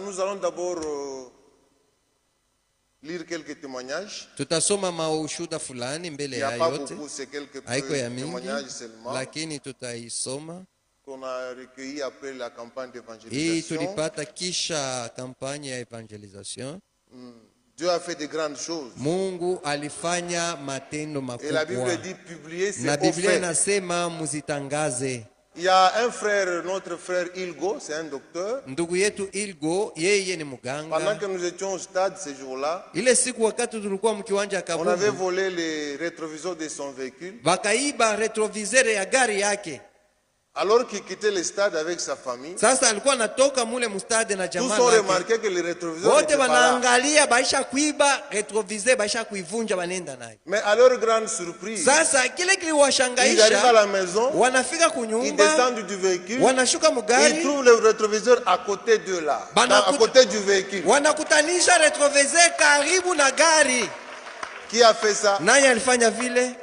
nous allons d'abord lire quelques témoignages. Tutasoma maushuda fulani mbele ya yote. C'est quelques Haiko ya mingi, témoignages seulement lakini tutaisoma. Qu'on a recueilli après la campagne Hii d'évangélisation. tulipata kisha kampanya ya evangelisation. Dieu a fait de grandes choses. Mungu alifanya matendo Et la Bible makubwa. dit publier, Na c'est Biblia offert. inasema muzitangaze. Il y a un frère, notre frère Ilgo, c'est un docteur. Ndugu yetu Ilgo, yeye ni Pendant muganga. que nous étions au stade ce jour-là, Ile siku wakati tulikuwa mkiwanja on avait Kabugu, volé les rétroviseurs de son véhicule. wakaiba retroviseur ya gari yake. Alors qu'il quittait le stade avec sa famille, Sasa alikuwa anatoka mule mustade na tous jamaa ont lake. remarqué que les rétroviseurs Wote n'étaient pas là. wanaangalia baisha kuiba retroviseur, baisha kuivunja, banenda nayo. Mais à leur grande surprise, Sasa kile ils arrivent à kiliwashangaisha, la maison, wanafika ils kunyumba, descendent du véhicule, wanashuka ils mugari, trouvent le rétroviseur à côté d'eux là, à côté du véhicule. wanakutanisha retroviseur karibu na gari. Qui a fait ça? Nani alifanya vile?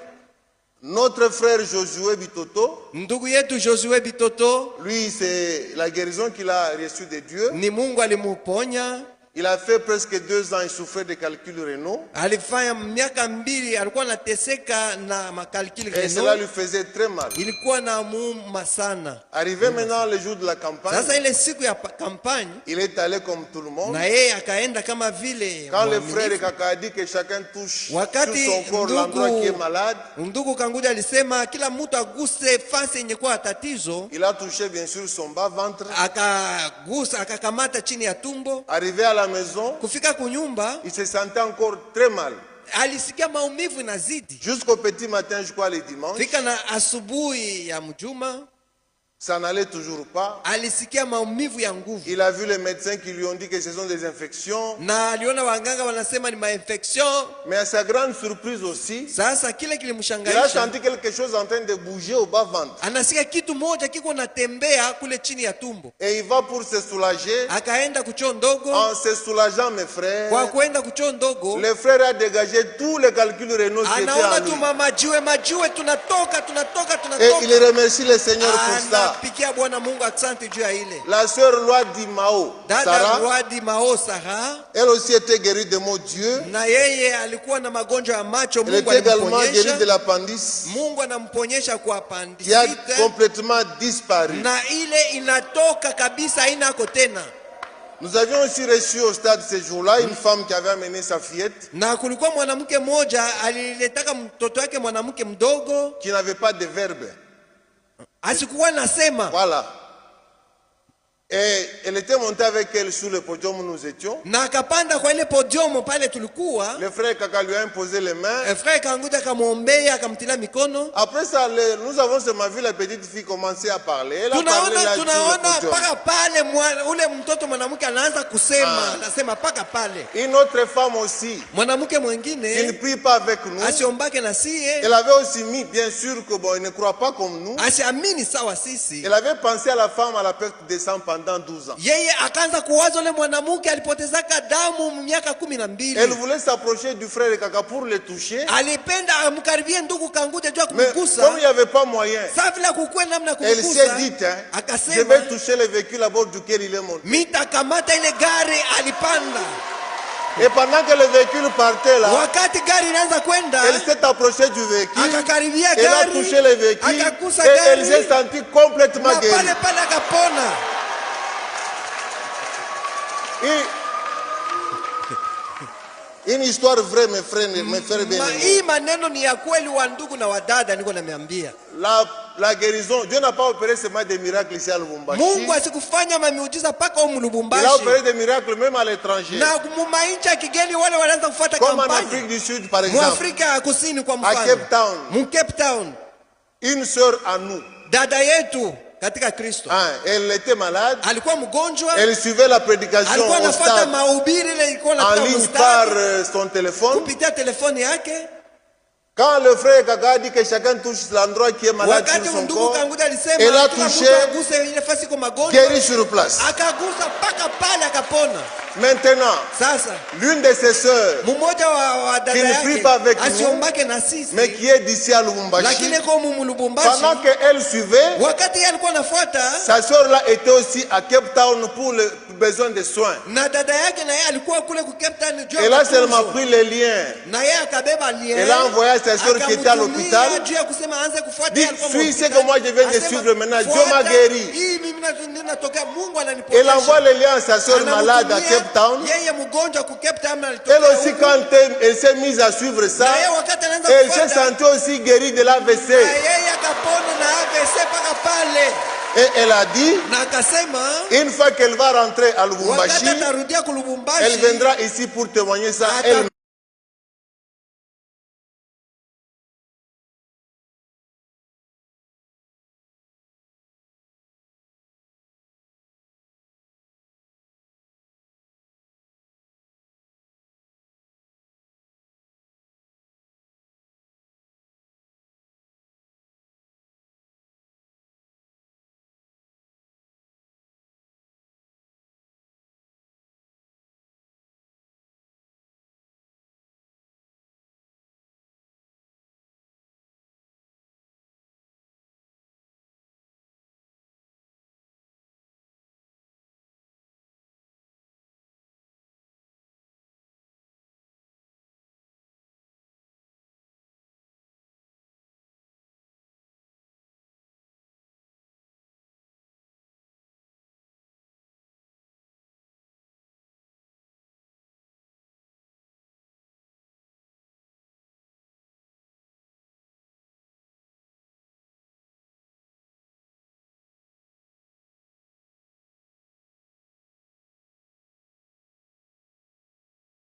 Notre frère Josué Bitoto. Ndugu yetu Josué Bitoto, Lui, c'est la guérison qu'il a reçue de Dieu. ni Mungu alimuponya. Il a fait presque 2 ans, il souffrait de calculs rénaux. Alifanya miaka 2 alikuwa anateseka na makalkili Et cela reno, lui faisait très mal. ilikuwa na muuma sana. Arrivé maintenant le jour de la campagne, Sasa ile siku ya kampani, il est allé comme tout le monde. na yeye akaenda kama vile Quand le mwaminifu. frère Kaka a dit que chacun touche sur Wakati son corps l'endroit qui est malade, ndugu Kanguja alisema kila mtu aguse fasi yenye kuwa tatizo, il a touché bien sûr son bas-ventre. akagusa akakamata chini ya tumbo. Arrivé à la maison, Kufika kunyumba il se sentait encore très mal. alisikia maumivu inazidi. Jusqu'au petit matin, je crois, le dimanche, Fika na asubuhi ya mjuma ça n'allait toujours pas. alisikia maumivu ya nguvu, Il a vu les médecins qui lui ont dit que ce sont des infections. na aliona waganga wanasema ni mainfection. Mais à sa grande surprise aussi, Sasa kile il a kilimshangaisha, senti quelque chose en train de bouger au bas-ventre. anasikia kitu moja kiko natembea kule chini ya tumbo. Et il va pour se soulager. Akaenda kuchoo ndogo. En se soulageant, mes frères, Kwa kuenda kuchoo ndogo, le frère a dégagé tous les calculs rénaux qui étaient anaona en tu lui. majiwe tunatoka. Et il remercie le Seigneur pour ça. Anapikia Bwana Mungu asante juu ya ile. La sœur Loi Dimao, Dada Sarah, Rwadi Mao Sara, elle aussi était guérie de mon Dieu. na yeye alikuwa na magonjwa ya macho, Elle Mungu était également guérie de alimponyesha. l'appendice Mungu anamponyesha kwa qui a appendicite, complètement disparu. na ile inatoka kabisa, hainako tena. Nous avions aussi reçu au stade ce jour-là une femme qui avait amené sa fillette Na kulikuwa mwanamke mmoja aliletaka mtoto wake, mwanamke mdogo, qui n'avait pas de verbe. asikuwa nasema, Voilà. Et elle était montée avec elle sur le podium où nous étions. na akapanda kwa ile podium pale tulikuwa. Le frère Kaka lui a imposé les mains. Frère Kanguja akamwombea, akamtilia mikono. Après ça, nous avons seulement vu la petite fille commencer à parler. Elle a parlé là sur le Tunaona podium. paka pale ule mtoto mwanamke anaanza kusema, anasema paka pale. Une autre femme aussi, Mwanamke qui ne mwingine prie pas avec nous, asiombake na sie, elle avait aussi mis, bien sûr, que bon, elle ne croit pas comme nous. asiamini sawa sisi. Elle avait pensé à la femme à la perte de sang pendant 12 ans. Yeye akaanza kuwaza ule mwanamke alipotezaka damu miaka 12. Elle voulait s'approcher du frère Kaka pour le toucher. Alipenda amkaribie ndugu Kanguja juu Mais kumgusa. comme il n'y avait pas moyen, Sasa vile kukuwe namna elle kumgusa, s'est dit, hein, je akasema vais toucher le véhicule à bord duquel il est monté. mitakamata ile gari. Alipanda. Et pendant que le véhicule partait là, Wakati gari inaanza kwenda, elle s'est approchée du véhicule. akakaribia Elle a gari, touché le véhicule akagusa et elle gari, s'est sentie complètement na guérie. pale pale akapona. Une histoire vraie, mes frères bien Hii aimés. maneno ni ya kweli, wa ndugu na wadada, niko nameambia. La guérison, Dieu n'a pas opéré seulement des miracles ici à Lubumbashi. Mungu asikufanya mamiujiza paka humu Il a Lubumbashi, opéré des miracles même à l'étranger. na mumainchi ya kigeni wale wanaanza kufuata Comme en kampani. Afrique du Sud, par exemple. Mwafrika ya kusini kwa À mfano, Cape Town, mu Cape Town, une sœur à nous, dada yetu katika Kristo elle était malade. alikuwa mgonjwa, Elle suivait la prédication alikuwa au anafuata stade mahubiri ile ilikuwa en inatoka ligne par mstari son téléphone. kupitia telefoni yake. Quand le frère Kaka a dit que chacun touche l'endroit qui est malade Wakati sur son ndugu corps, Kanguja alisema elle a kila mtu touché, aguse ile fasi kwa magonjwa, guéri sur place. akagusa mpaka pale akapona. Maintenant, Sasa l'une de ses sœurs, mmoja wa qui dada ne prie yake pas avec nous, asiombake na sisi, mais qui est d'ici à Lubumbashi, lakini kwa Lubumbashi, pendant qu'elle suivait, wakati alikuwa anafuata, sa sœur là était aussi à Cape Town pour le besoin de soins. na dada yake na yeye alikuwa kule ku Cape Town juu. Elle a seulement pris les liens. na yeye akabeba lien. Elle a envoyé à sa sœur qui était à l'hôpital. Juu ya kusema aanze kufuata. Dit, suis ce que moi je viens de suivre maintenant. Dieu m'a guéri. Hii mimi natokea Mungu ananipokea. Elle envoie les liens à sa sœur malade à Cape Town. Yeye mgonjwa ku Cape Town alitokea. Elle aussi quand elle s'est mise à suivre ça, elle s'est sentie aussi guérie de l'AVC. Yeye akapona na AVC paka pale. Et elle a dit, na akasema, une fois qu'elle va rentrer à Lubumbashi, elle viendra ici pour témoigner ça elle-même.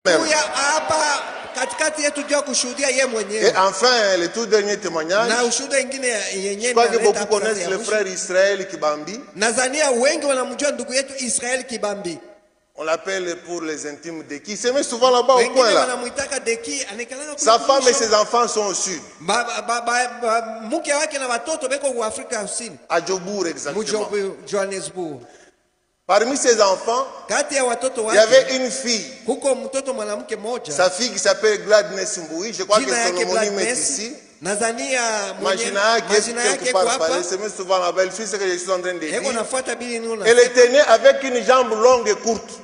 Et enfin, le tout dernier témoignage. Je crois que beaucoup connaissent le frère Israël Kibambi. On l'appelle pour les intimes Deki. Il se met souvent là-bas au coin là. Sa femme et ses enfants sont au sud. À Jobour exactement. Parmi ses enfants, il y avait une fille. Sa fille qui s'appelle Gladness Mboui. Je crois que son homonyme est ici. Majina quelque part parler, se met souvent là-bas. Elle fait ce que je suis en train de dire. Elle était née avec une jambe longue et courte.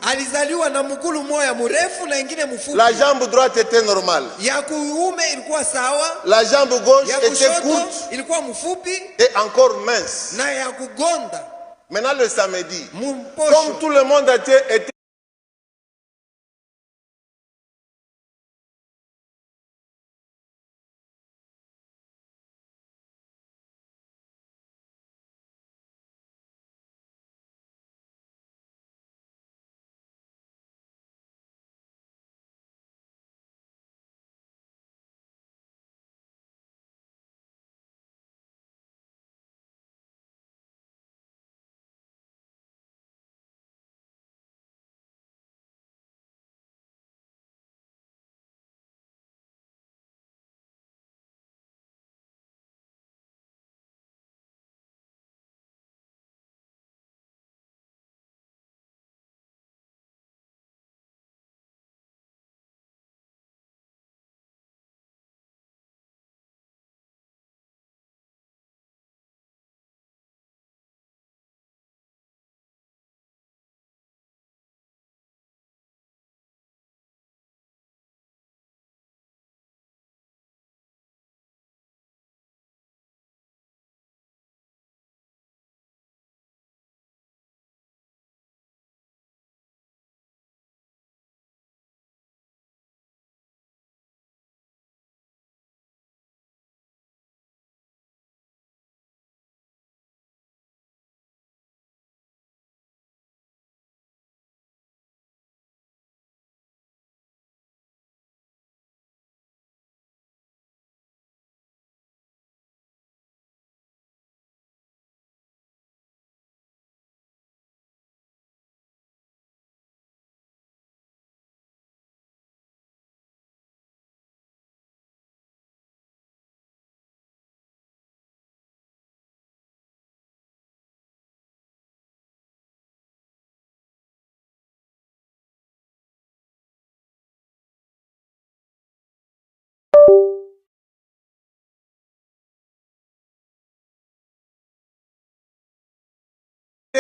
La jambe droite était normale. La jambe gauche était courte et encore mince. Maintenant le samedi, comme tout le monde était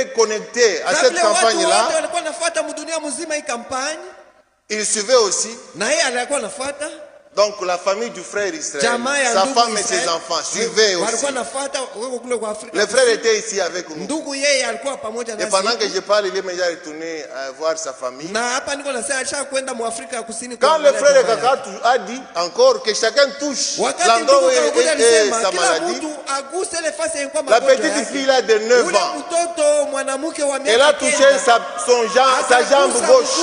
connecté à cette campagne-là. Il suivait aussi. Donc la famille du frère Israël, sa femme et ses enfants suivaient aussi. Le frère était ici avec nous. Et pendant que je parle, il est déjà retourné voir sa famille. Quand le frère Kakatu a dit encore que chacun touche l'endroit où est sa maladie, la petite fille là de 9 ans, elle a touché sa jambe gauche,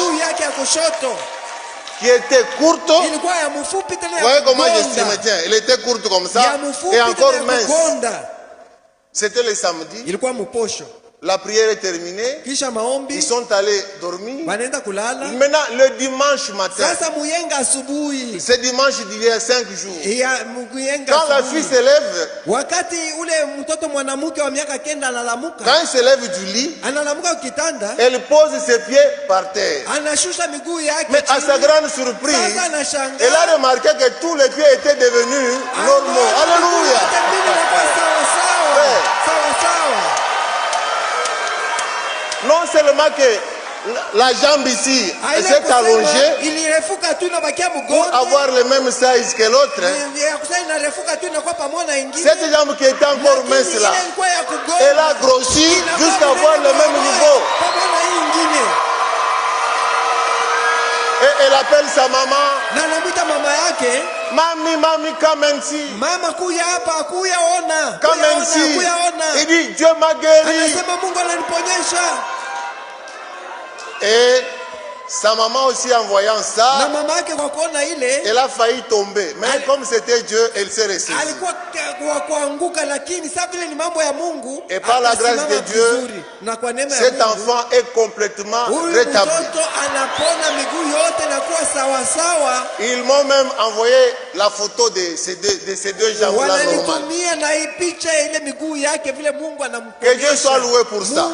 qui était courte. Vous voyez comment je me tiens. Elle était courte comme ça et encore mince. C'était le samedi. La prière est terminée. Ils sont allés dormir. Maintenant, le dimanche matin, c'est dimanche d'il y a 5 jours. Quand la fille se lève, quand elle se lève du lit, elle pose ses pieds par terre. Mais à sa grande surprise, elle a remarqué que tous les pieds étaient devenus normaux. Alléluia. Non seulement que la jambe ici s'est allongée pour avoir le même size que l'autre, cette jambe qui était encore mince là, elle a grossi jusqu'à avoir le même niveau. Et elle appelle sa maman. Mami, come ici. Come ici. Il dit, Dieu m'a guéri. Et sa maman aussi, en voyant ça, elle a failli tomber. Mais comme c'était Dieu, elle s'est ressaisie. Et par la grâce de Dieu, cet enfant est complètement rétabli. Ils m'ont même envoyé la photo de ces deux jambes-là normales. Que Dieu soit loué pour ça.